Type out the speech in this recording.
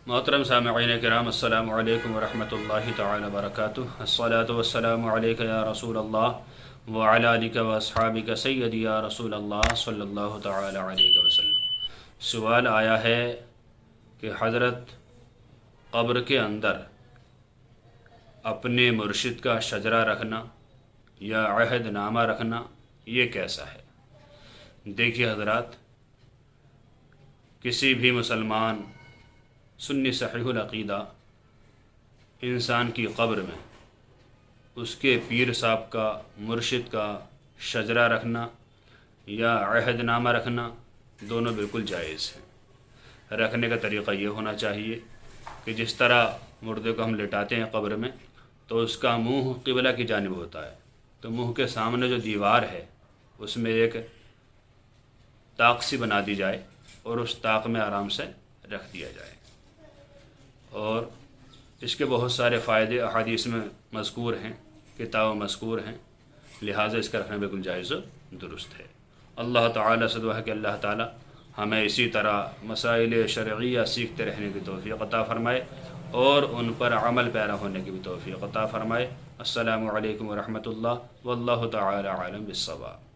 محترم سامعین کرام، السلام علیکم ورحمۃ اللہ تعالی وبرکاتہ۔ الصلاۃ والسلام علیک یا رسول اللہ وعلی آلک واصحابک سیدی یا رسول اللہ صلی اللہ تعالی علیہ وسلم۔ سوال آیا ہے کہ حضرت قبر کے اندر اپنے مرشد کا شجرہ رکھنا یا عہد نامہ رکھنا یہ کیسا ہے؟ دیکھیے حضرات، کسی بھی مسلمان سنی صحیح العقیدہ انسان کی قبر میں اس کے پیر صاحب کا، مرشد کا شجرہ رکھنا یا عہد نامہ رکھنا دونوں بالکل جائز ہیں۔ رکھنے کا طریقہ یہ ہونا چاہیے کہ جس طرح مردے کو ہم لٹاتے ہیں قبر میں تو اس کا منہ قبلہ کی جانب ہوتا ہے، تو منہ کے سامنے جو دیوار ہے اس میں ایک طاق سی بنا دی جائے اور اس طاق میں آرام سے رکھ دیا جائے، اور اس کے بہت سارے فائدے احادیث میں مذکور ہیں، کتاب مذکور ہیں، لہٰذا اس کا رکھنا بالکل جائز و درست ہے۔ اللہ تعالیٰ سے دعا ہے کہ اللہ تعالیٰ ہمیں اسی طرح مسائل شرعیہ سیکھتے رہنے کی توفیق عطا فرمائے اور ان پر عمل پیرا ہونے کی بھی توفیق عطا فرمائے۔ السلام علیکم ورحمۃ اللہ واللہ تعالی عالم بالصواب۔